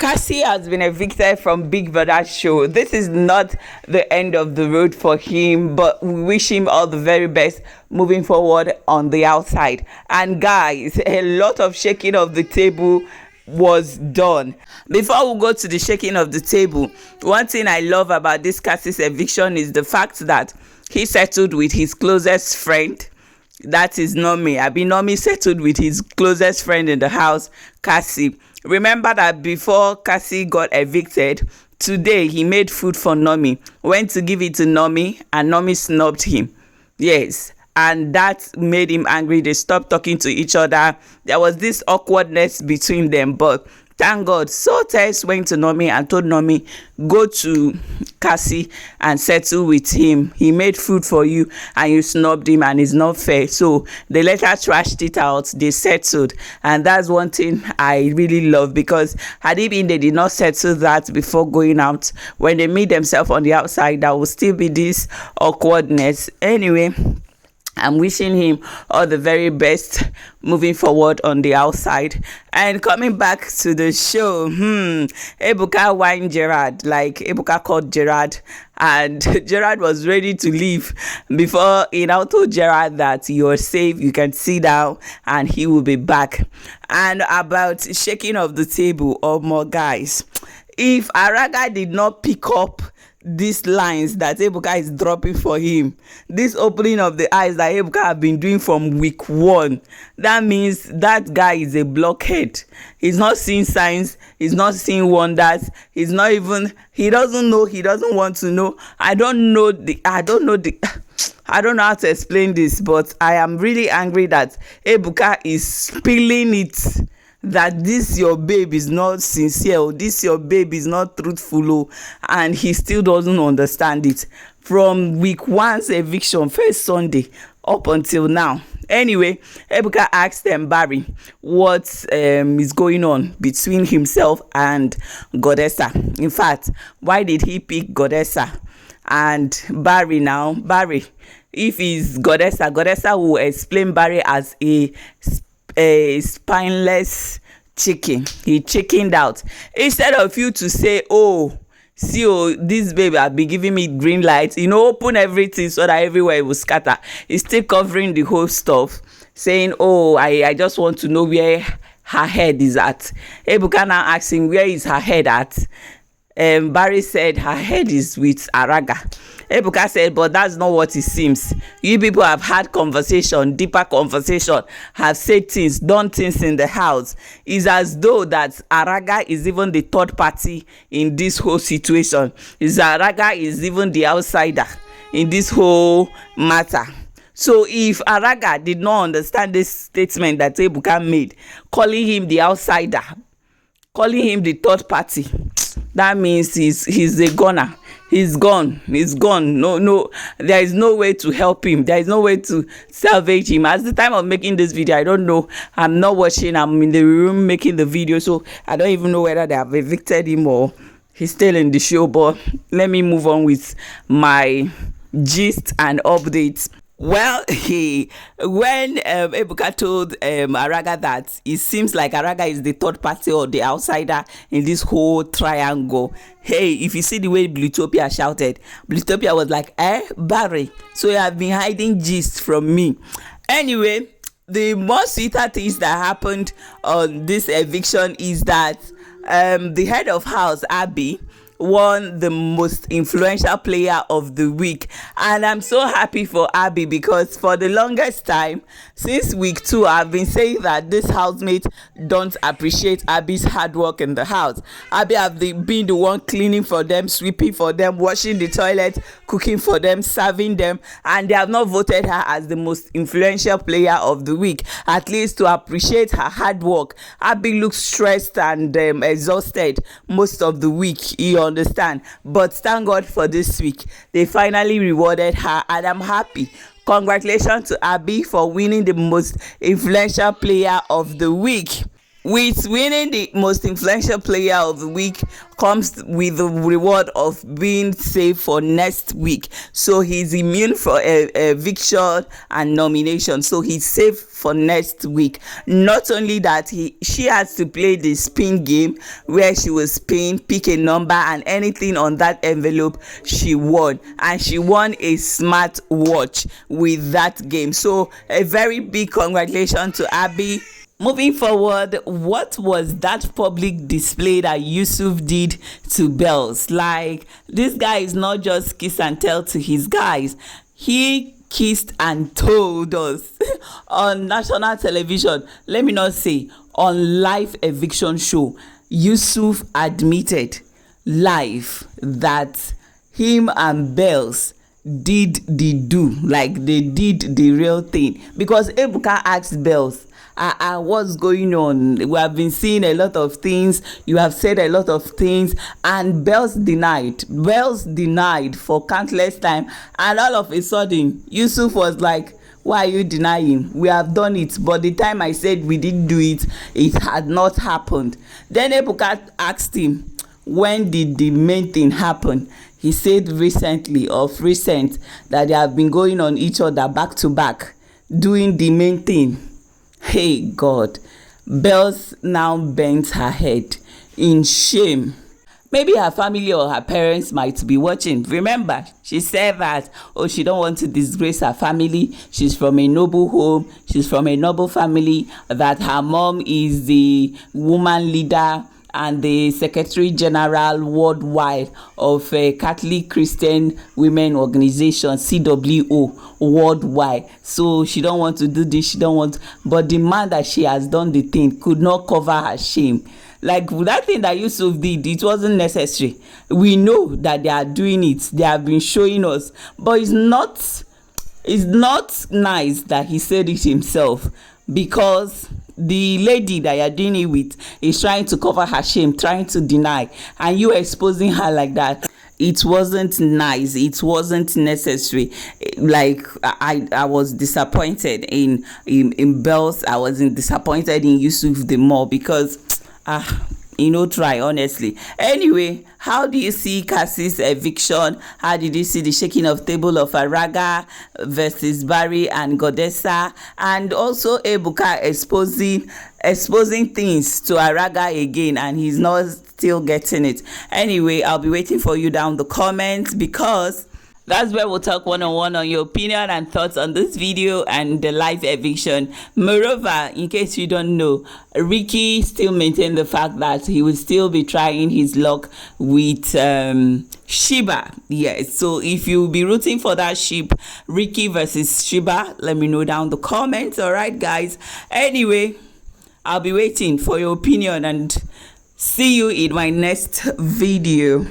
Cassie has been evicted from Big Brother show. This is not the end of the road for him, but we wish him all the very best moving forward on the outside. And guys, a lot of shaking of the table was done. Before we go to the shaking of the table, one thing I love about this Cassie's eviction is the fact that he settled with his closest friend. That is NOMY. NOMY settled with his closest friend in the house, Cassie. Remember that before Cassie got evicted, today he made food for NOMY, went to give it to NOMY, and NOMY snubbed him. Yes, and that made him angry. They stopped talking to each other. There was this awkwardness between them, but thank God, so Tess went to NOMY and told NOMY, go to Cassie and settle with him. He made food for you and you snubbed him and it's not fair. So they later trashed it out. They settled. And that's one thing I really love, because had it been they did not settle that before going out, when they meet themselves on the outside, there will still be this awkwardness. Anyway, I'm wishing him all the very best moving forward on the outside. And coming back to the show, EBUKA whined Gerard, like EBUKA called Gerard, and Gerard was ready to leave before he now told Gerard that you're safe, you can sit down, and he will be back. And about shaking of the table, or more guys, if Araga did not pick up these lines that EBUKA is dropping for him, this opening of the eyes that EBUKA have been doing from week 1, that means that guy is a blockhead. He's not seeing signs, he's not seeing wonders, he's not even, he doesn't know, he doesn't want to know. I don't know how to explain this, but I am really angry that EBUKA is spilling it, that this your babe is not sincere, or this your babe is not truthful, and he still doesn't understand it from week 1's eviction, first Sunday up until now. Anyway, EBUKA asked Barry what is going on between himself and GODESSA. In fact, why did he pick GODESSA? And Barry, if he's GODESSA will explain Barry as a spineless chicken. He chickened out. Instead of you to say, this baby have been giving me green light, open everything so that everywhere will scatter. He's still covering the whole stuff, saying, I just want to know where her head is at. EBUKA now asking, where is her head at? Barry said her head is with Araga. EBUKA said, but that's not what it seems. You people have had conversation, deeper conversation, have said things, done things in the house. It's as though that Araga is even the third party in this whole situation. Araga is even the outsider in this whole matter. So if Araga did not understand this statement that EBUKA made, calling him the outsider, calling him the third party, that means he's a goner. He's gone. No, there is no way to help him. There is no way to salvage him. At the time of making this video, I don't know. I'm not watching. I'm in the room making the video, so I don't even know whether they have evicted him or he's still in the show. But let me move on with my gist and updates. Well, when EBUKA told Araga that it seems like Araga is the third party or the outsider in this whole triangle, hey, if you see the way Blutopia shouted, Blutopia was like, Barry, so you have been hiding gist from me. Anyway, the most sweeter things that happened on this eviction is that the head of house, Abby, won the most influential player of the week, and I'm so happy for Abby, because for the longest time since week 2 I've been saying that this housemate don't appreciate Abby's hard work in the house. Abby have been the one cleaning for them, sweeping for them, washing the toilet, cooking for them, serving them, and they have not voted her as the most influential player of the week, at least to appreciate her hard work. Abby looks stressed and exhausted most of the week, you understand, but thank God for this week they finally rewarded her, and I'm happy. Congratulations to Abby for winning the most influential player of the week. With winning the most influential player of the week comes with the reward of being safe for next week. So he's immune for eviction and nomination. So he's safe for next week. Not only that, she has to play the spin game where she will spin, pick a number, and anything on that envelope she won. And she won a smart watch with that game. So a very big congratulations to Abby. Moving forward, what was that public display that Yusuf did to Bells? Like, this guy is not just kiss and tell to his guys. He kissed and told us on national television, let me not say on live eviction show. Yusuf admitted live that him and Bells did the do, like they did the real thing, because Ebuka asked Bells, what's going on? We have been seeing a lot of things, you have said a lot of things, and Bells denied for countless time, and all of a sudden Yusuf was like, why are you denying? We have done it, but the time I said we didn't do it, it had not happened. Then Ebuka asked him, when did the main thing happen? He said recent that they have been going on each other back to back doing the main thing. Hey God, Bells now bent her head in shame. Maybe her family or her parents might be watching. Remember, she said that, she don't want to disgrace her family. She's from a noble home. She's from a noble family. That her mom is the woman leader and the Secretary General worldwide of a Catholic Christian Women Organization, CWO, worldwide. So she don't want to do this, but the man that she has done the thing could not cover her shame. Like that thing that Yusuf did, it wasn't necessary. We know that they are doing it. They have been showing us, but it's not nice that he said it himself, because the lady that you're doing it with is trying to cover her shame, trying to deny, and you exposing her like that. It wasn't nice. It wasn't necessary. Like I was disappointed in Bells. I wasn't disappointed in Yusuf the more, because try honestly. Anyway, how do you see Cassie's eviction? How did you see the shaking of table of Araga versus Barry and Godessa, and also Ebuka exposing things to Araga again, and he's not still getting it? Anyway, I'll be waiting for you down the comments, because that's where we'll talk one-on-one on your opinion and thoughts on this video and the live eviction. Moreover, in case you don't know, Ricky still maintained the fact that he will still be trying his luck with Sheba. Yes, so if you'll be rooting for that ship, Ricky versus Sheba, let me know down the comments. All right, guys. Anyway, I'll be waiting for your opinion, and see you in my next video.